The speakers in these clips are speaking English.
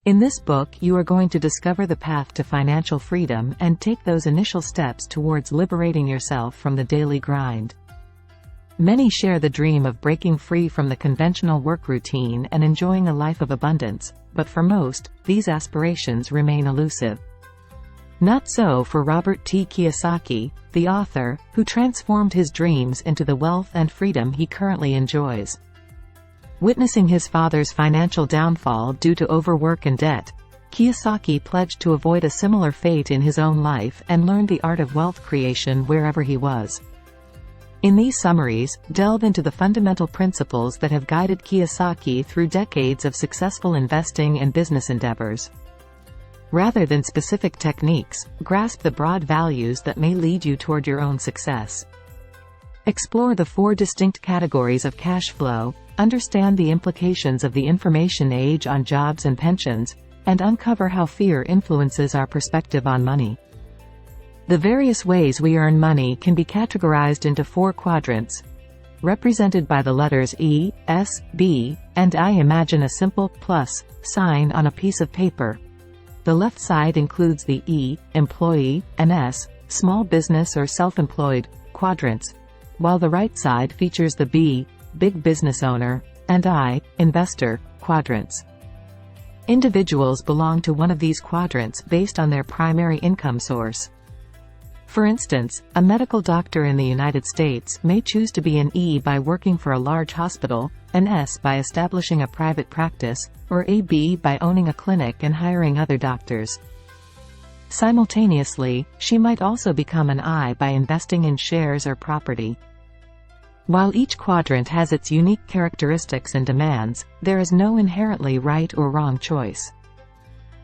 In this book, you are going to discover the path to financial freedom and take those initial steps towards liberating yourself from the daily grind. Many share the dream of breaking free from the conventional work routine and enjoying a life of abundance, but for most, these aspirations remain elusive. Not so for Robert T. Kiyosaki, the author, who transformed his dreams into the wealth and freedom he currently enjoys. Witnessing his father's financial downfall due to overwork and debt, Kiyosaki pledged to avoid a similar fate in his own life and learned the art of wealth creation wherever he was. In these summaries, delve into the fundamental principles that have guided Kiyosaki through decades of successful investing and business endeavors. Rather than specific techniques, grasp the broad values that may lead you toward your own success. Explore the 4 distinct categories of cash flow, understand the implications of the information age on jobs and pensions, and uncover how fear influences our perspective on money. The various ways we earn money can be categorized into 4 quadrants, represented by the letters E, S, B, and I. Imagine a simple plus sign on a piece of paper. The left side includes the E, employee, and S, small business or self-employed, quadrants, while the right side features the B, big business owner, and I, investor, quadrants. Individuals belong to one of these quadrants based on their primary income source. For instance, a medical doctor in the United States may choose to be an E by working for a large hospital, an S by establishing a private practice, or a B by owning a clinic and hiring other doctors. Simultaneously, she might also become an I by investing in shares or property. While each quadrant has its unique characteristics and demands, there is no inherently right or wrong choice.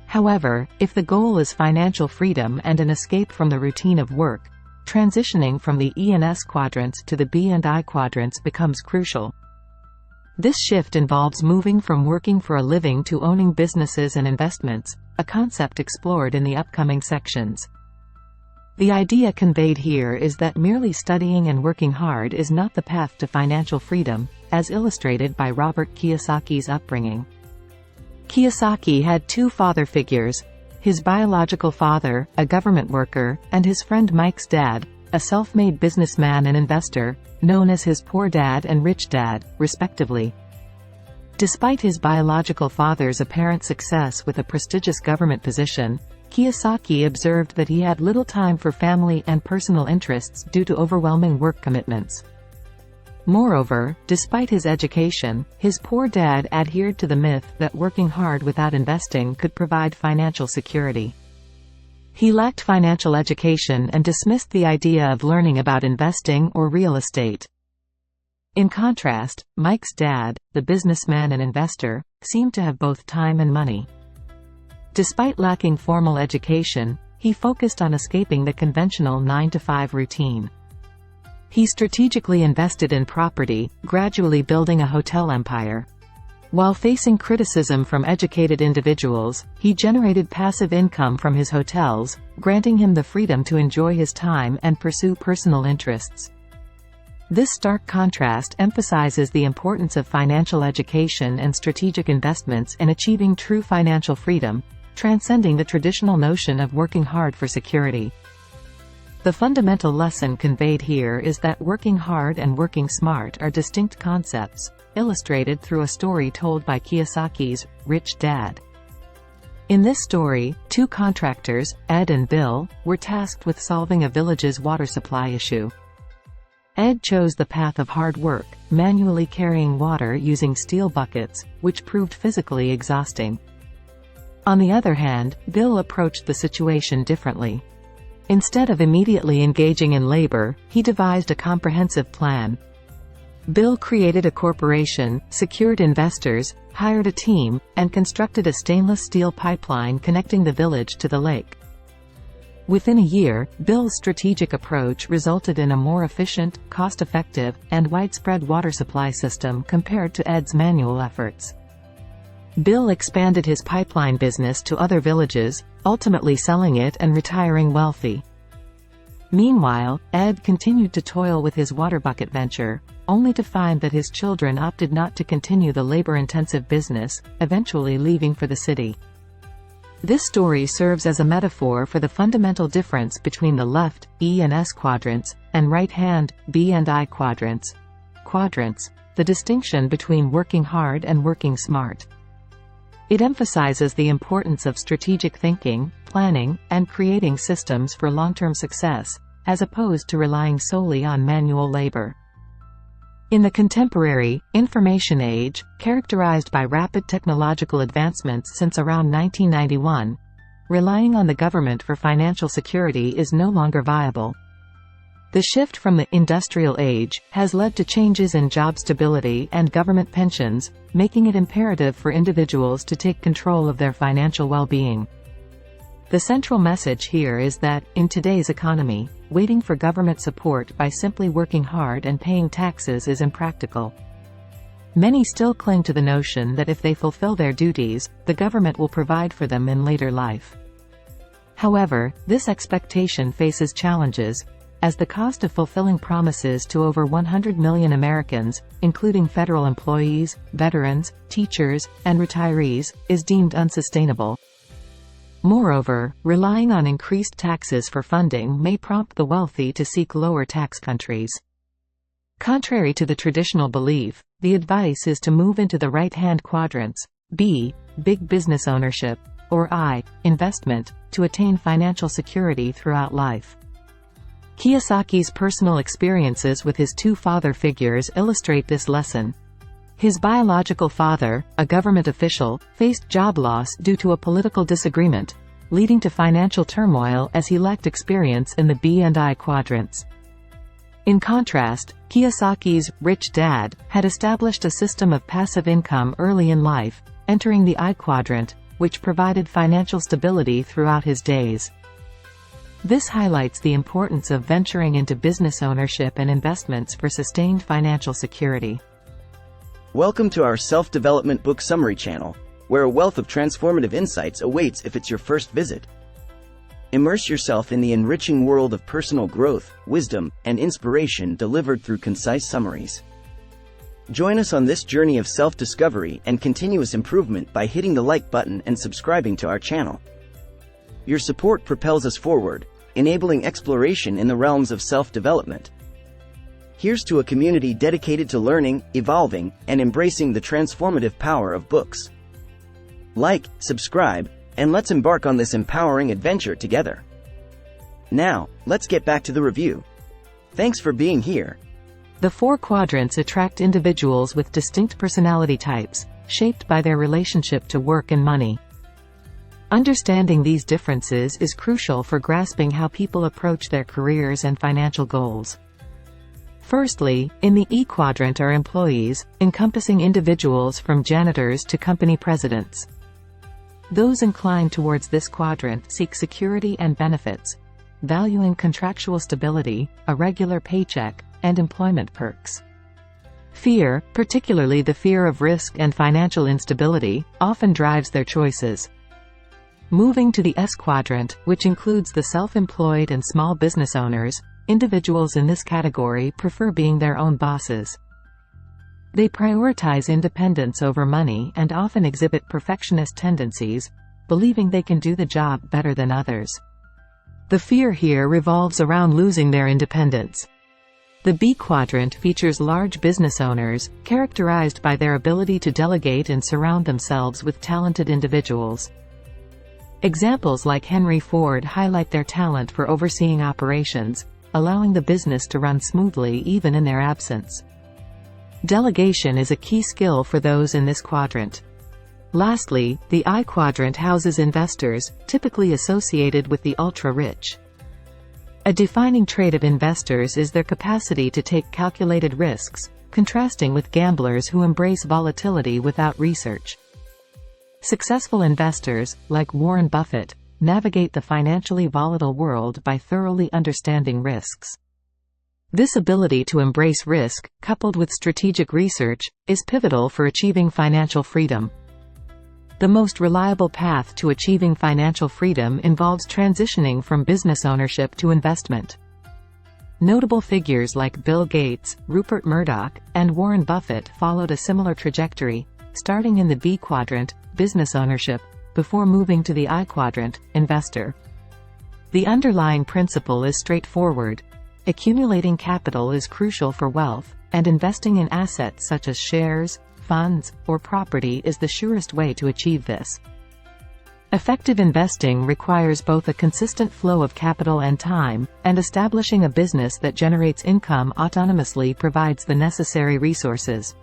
However, if the goal is financial freedom and an escape from the routine of work, transitioning from the E and S quadrants to the B and I quadrants becomes crucial. This shift involves moving from working for a living to owning businesses and investments, a concept explored in the upcoming sections. The idea conveyed here is that merely studying and working hard is not the path to financial freedom, as illustrated by Robert Kiyosaki's upbringing. Kiyosaki had 2 father figures: his biological father, a government worker, and his friend Mike's dad, a self-made businessman and investor, known as his poor dad and rich dad, respectively. Despite his biological father's apparent success with a prestigious government position, Kiyosaki observed that he had little time for family and personal interests due to overwhelming work commitments. Moreover, despite his education, his poor dad adhered to the myth that working hard without investing could provide financial security. He lacked financial education and dismissed the idea of learning about investing or real estate. In contrast, Mike's dad, the businessman and investor, seemed to have both time and money. Despite lacking formal education, he focused on escaping the conventional 9-to-5 routine. He strategically invested in property, gradually building a hotel empire. While facing criticism from educated individuals, he generated passive income from his hotels, granting him the freedom to enjoy his time and pursue personal interests. This stark contrast emphasizes the importance of financial education and strategic investments in achieving true financial freedom, transcending the traditional notion of working hard for security. The fundamental lesson conveyed here is that working hard and working smart are distinct concepts, illustrated through a story told by Kiyosaki's Rich Dad. In this story, 2 contractors, Ed and Bill, were tasked with solving a village's water supply issue. Ed chose the path of hard work, manually carrying water using steel buckets, which proved physically exhausting. On the other hand, Bill approached the situation differently. Instead of immediately engaging in labor, he devised a comprehensive plan. Bill created a corporation, secured investors, hired a team, and constructed a stainless steel pipeline connecting the village to the lake. Within a year, Bill's strategic approach resulted in a more efficient, cost-effective, and widespread water supply system compared to Ed's manual efforts. Bill expanded his pipeline business to other villages, ultimately selling it and retiring wealthy. Meanwhile, Ed continued to toil with his water bucket venture, only to find that his children opted not to continue the labor-intensive business, eventually leaving for the city. This story serves as a metaphor for the fundamental difference between the left, E and S quadrants, and right-hand, B and I quadrants. The distinction between working hard and working smart. It emphasizes the importance of strategic thinking, planning, and creating systems for long-term success, as opposed to relying solely on manual labor. In the contemporary, information age, characterized by rapid technological advancements since around 1991, relying on the government for financial security is no longer viable. The shift from the industrial age has led to changes in job stability and government pensions, making it imperative for individuals to take control of their financial well-being. The central message here is that, in today's economy, waiting for government support by simply working hard and paying taxes is impractical. Many still cling to the notion that if they fulfill their duties, the government will provide for them in later life. However, this expectation faces challenges, as the cost of fulfilling promises to over 100 million Americans, including federal employees, veterans, teachers, and retirees, is deemed unsustainable. Moreover, relying on increased taxes for funding may prompt the wealthy to seek lower tax countries. Contrary to the traditional belief, the advice is to move into the right-hand quadrants, B, big business ownership, or I, investment, to attain financial security throughout life. Kiyosaki's personal experiences with his two father figures illustrate this lesson. His biological father, a government official, faced job loss due to a political disagreement, leading to financial turmoil as he lacked experience in the B and I quadrants. In contrast, Kiyosaki's rich dad had established a system of passive income early in life, entering the I quadrant, which provided financial stability throughout his days. This highlights the importance of venturing into business ownership and investments for sustained financial security. Welcome to our self-development book summary channel, where a wealth of transformative insights awaits if it's your first visit. Immerse yourself in the enriching world of personal growth, wisdom, and inspiration delivered through concise summaries. Join us on this journey of self-discovery and continuous improvement by hitting the like button and subscribing to our channel. Your support propels us forward, enabling exploration in the realms of self-development. Here's to a community dedicated to learning, evolving, and embracing the transformative power of books. Like, subscribe, and let's embark on this empowering adventure together. Now, let's get back to the review. Thanks for being here. The four quadrants attract individuals with distinct personality types, shaped by their relationship to work and money. Understanding these differences is crucial for grasping how people approach their careers and financial goals. Firstly, in the E quadrant are employees, encompassing individuals from janitors to company presidents. Those inclined towards this quadrant seek security and benefits, valuing contractual stability, a regular paycheck, and employment perks. Fear, particularly the fear of risk and financial instability, often drives their choices. Moving to the S quadrant, which includes the self-employed and small business owners, individuals in this category prefer being their own bosses. They prioritize independence over money and often exhibit perfectionist tendencies, believing they can do the job better than others. The fear here revolves around losing their independence. The B quadrant features large business owners, characterized by their ability to delegate and surround themselves with talented individuals. Examples like Henry Ford highlight their talent for overseeing operations, allowing the business to run smoothly even in their absence. Delegation is a key skill for those in this quadrant. Lastly, the I quadrant houses investors, typically associated with the ultra-rich. A defining trait of investors is their capacity to take calculated risks, contrasting with gamblers who embrace volatility without research. Successful investors, like Warren Buffett, navigate the financially volatile world by thoroughly understanding risks. This ability to embrace risk, coupled with strategic research, is pivotal for achieving financial freedom. The most reliable path to achieving financial freedom involves transitioning from business ownership to investment. Notable figures like Bill Gates, Rupert Murdoch, and Warren Buffett followed a similar trajectory, starting in the B quadrant, business ownership, before moving to the I quadrant, investor. The underlying principle is straightforward. Accumulating capital is crucial for wealth, and investing in assets such as shares, funds, or property is the surest way to achieve this. Effective investing requires both a consistent flow of capital and time, and establishing a business that generates income autonomously provides the necessary resources.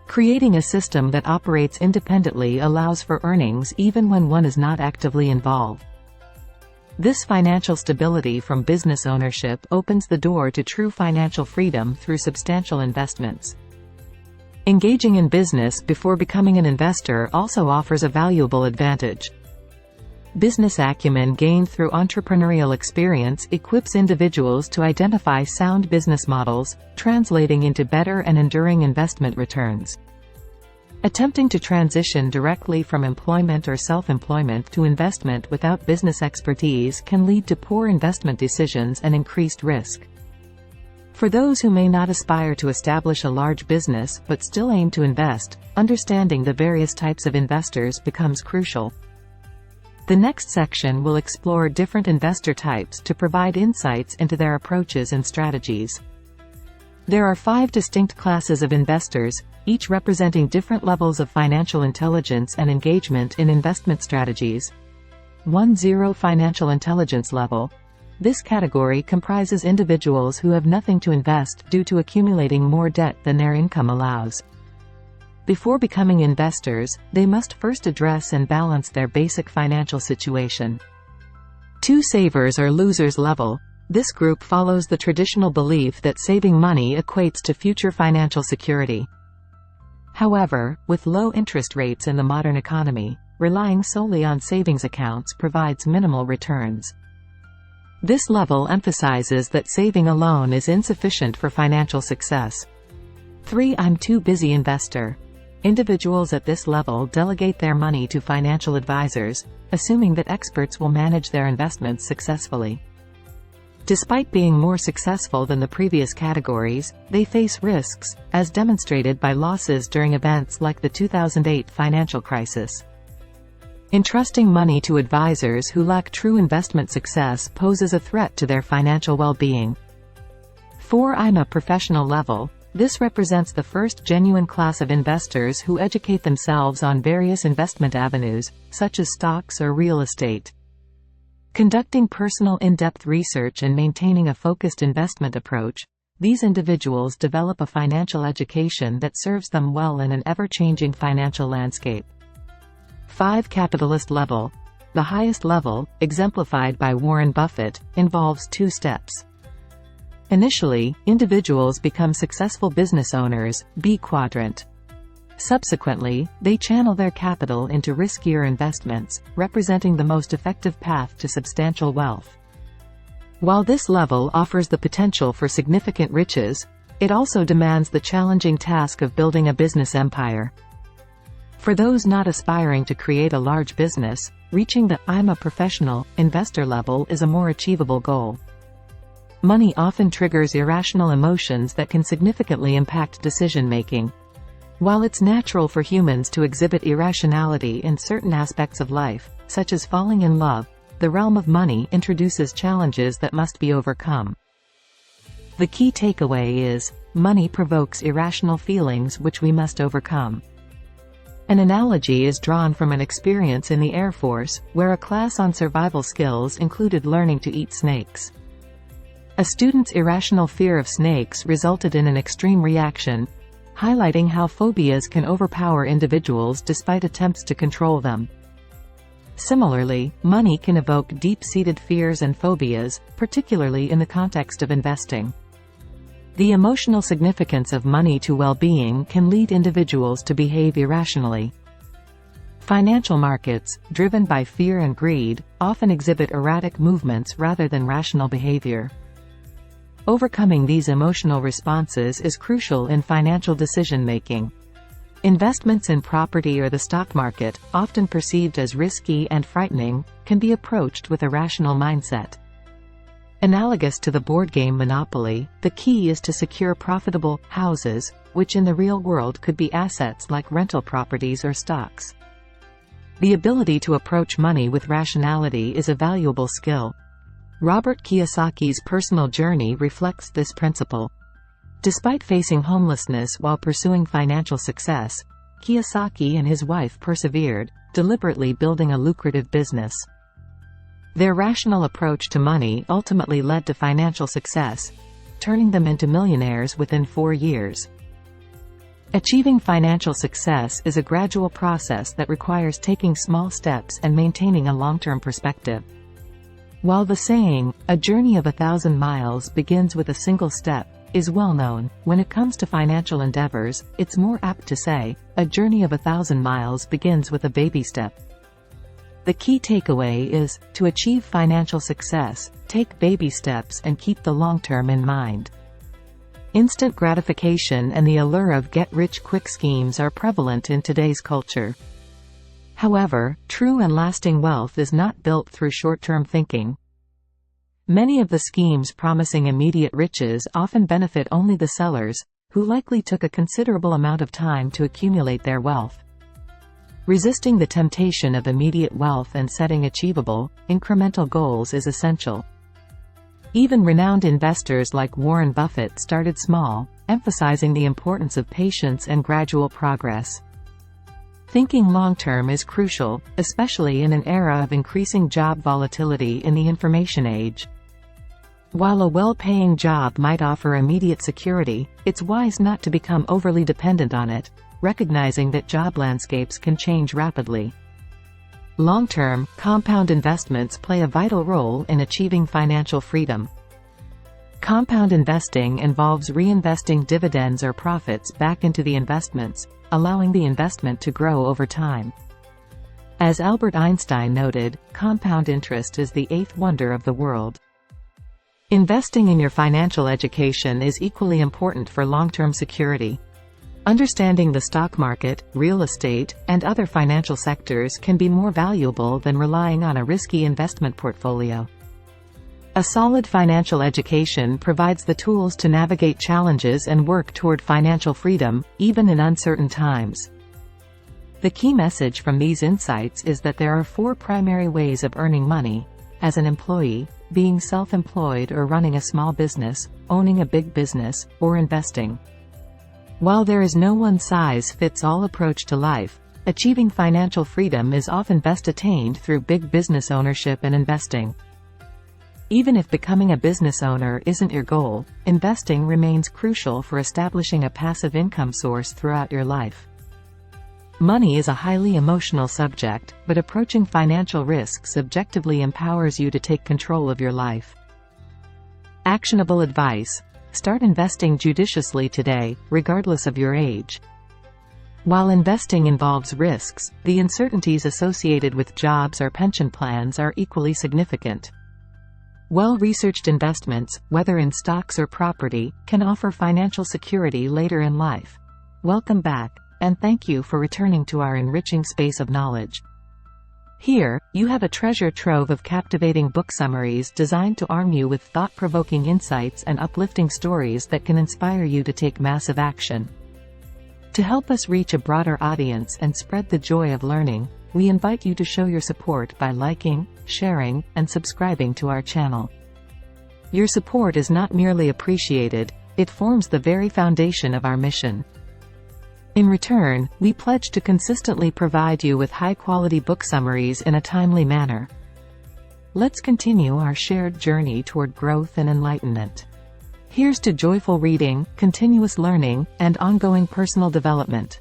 Creating a system that operates independently allows for earnings even when one is not actively involved. This financial stability from business ownership opens the door to true financial freedom through substantial investments. Engaging in business before becoming an investor also offers a valuable advantage. Business acumen gained through entrepreneurial experience equips individuals to identify sound business models, translating into better and enduring investment returns. Attempting to transition directly from employment or self-employment to investment without business expertise can lead to poor investment decisions and increased risk. For those who may not aspire to establish a large business but still aim to invest, understanding the various types of investors becomes crucial. The next section will explore different investor types to provide insights into their approaches and strategies. There are 5 distinct classes of investors, each representing different levels of financial intelligence and engagement in investment strategies. 1. Financial intelligence level. This category comprises individuals who have nothing to invest due to accumulating more debt than their income allows. Before becoming investors, they must first address and balance their basic financial situation. 2. Savers or losers level. This group follows the traditional belief that saving money equates to future financial security. However, with low interest rates in the modern economy, relying solely on savings accounts provides minimal returns. This level emphasizes that saving alone is insufficient for financial success. 3. I'm too busy investor. Individuals at this level delegate their money to financial advisors, assuming that experts will manage their investments successfully. Despite being more successful than the previous categories, they face risks, as demonstrated by losses during events like the 2008 financial crisis. Entrusting money to advisors who lack true investment success poses a threat to their financial well-being. 4. I'm a professional level. This represents the first genuine class of investors who educate themselves on various investment avenues, such as stocks or real estate. Conducting personal in-depth research and maintaining a focused investment approach, these individuals develop a financial education that serves them well in an ever-changing financial landscape. 5. Capitalist level. The highest level, exemplified by Warren Buffett, involves 2 steps. Initially, individuals become successful business owners, B quadrant. Subsequently, they channel their capital into riskier investments, representing the most effective path to substantial wealth. While this level offers the potential for significant riches, it also demands the challenging task of building a business empire. For those not aspiring to create a large business, reaching the I'm a professional investor level is a more achievable goal. Money often triggers irrational emotions that can significantly impact decision-making. While it's natural for humans to exhibit irrationality in certain aspects of life, such as falling in love, the realm of money introduces challenges that must be overcome. The key takeaway is, money provokes irrational feelings which we must overcome. An analogy is drawn from an experience in the Air Force, where a class on survival skills included learning to eat snakes. A student's irrational fear of snakes resulted in an extreme reaction, highlighting how phobias can overpower individuals despite attempts to control them. Similarly, money can evoke deep-seated fears and phobias, particularly in the context of investing. The emotional significance of money to well-being can lead individuals to behave irrationally. Financial markets, driven by fear and greed, often exhibit erratic movements rather than rational behavior. Overcoming these emotional responses is crucial in financial decision-making. Investments in property or the stock market, often perceived as risky and frightening, can be approached with a rational mindset. Analogous to the board game Monopoly, the key is to secure profitable houses, which in the real world could be assets like rental properties or stocks. The ability to approach money with rationality is a valuable skill. Robert Kiyosaki's personal journey reflects this principle. Despite facing homelessness while pursuing financial success, Kiyosaki and his wife persevered, deliberately building a lucrative business. Their rational approach to money ultimately led to financial success, turning them into millionaires within 4 years. Achieving financial success is a gradual process that requires taking small steps and maintaining a long-term perspective. While the saying, "A journey of 1,000 miles begins with a single step," is well known, when it comes to financial endeavors, it's more apt to say, "A journey of 1,000 miles begins with a baby step." The key takeaway is, to achieve financial success, take baby steps and keep the long term in mind. Instant gratification and the allure of get-rich-quick schemes are prevalent in today's culture. However, true and lasting wealth is not built through short-term thinking. Many of the schemes promising immediate riches often benefit only the sellers, who likely took a considerable amount of time to accumulate their wealth. Resisting the temptation of immediate wealth and setting achievable, incremental goals is essential. Even renowned investors like Warren Buffett started small, emphasizing the importance of patience and gradual progress. Thinking long-term is crucial, especially in an era of increasing job volatility in the information age. While a well-paying job might offer immediate security, it's wise not to become overly dependent on it, recognizing that job landscapes can change rapidly. Long-term, compound investments play a vital role in achieving financial freedom. Compound investing involves reinvesting dividends or profits back into the investments, allowing the investment to grow over time. As Albert Einstein noted, compound interest is the eighth wonder of the world. Investing in your financial education is equally important for long-term security. Understanding the stock market, real estate, and other financial sectors can be more valuable than relying on a risky investment portfolio. A solid financial education provides the tools to navigate challenges and work toward financial freedom, even in uncertain times. The key message from these insights is that there are 4 primary ways of earning money: as an employee, being self-employed or running a small business, owning a big business, or investing. While there is no one-size-fits-all approach to life, achieving financial freedom is often best attained through big business ownership and investing. Even if becoming a business owner isn't your goal, investing remains crucial for establishing a passive income source throughout your life. Money is a highly emotional subject, but approaching financial risks objectively empowers you to take control of your life. Actionable advice: start investing judiciously today, regardless of your age. While investing involves risks, the uncertainties associated with jobs or pension plans are equally significant. Well-researched investments, whether in stocks or property, can offer financial security later in life. Welcome back, and thank you for returning to our enriching space of knowledge. Here, you have a treasure trove of captivating book summaries designed to arm you with thought-provoking insights and uplifting stories that can inspire you to take massive action. To help us reach a broader audience and spread the joy of learning, we invite you to show your support by liking, sharing, and subscribing to our channel. Your support is not merely appreciated, it forms the very foundation of our mission. In return, we pledge to consistently provide you with high-quality book summaries in a timely manner. Let's continue our shared journey toward growth and enlightenment. Here's to joyful reading, continuous learning, and ongoing personal development.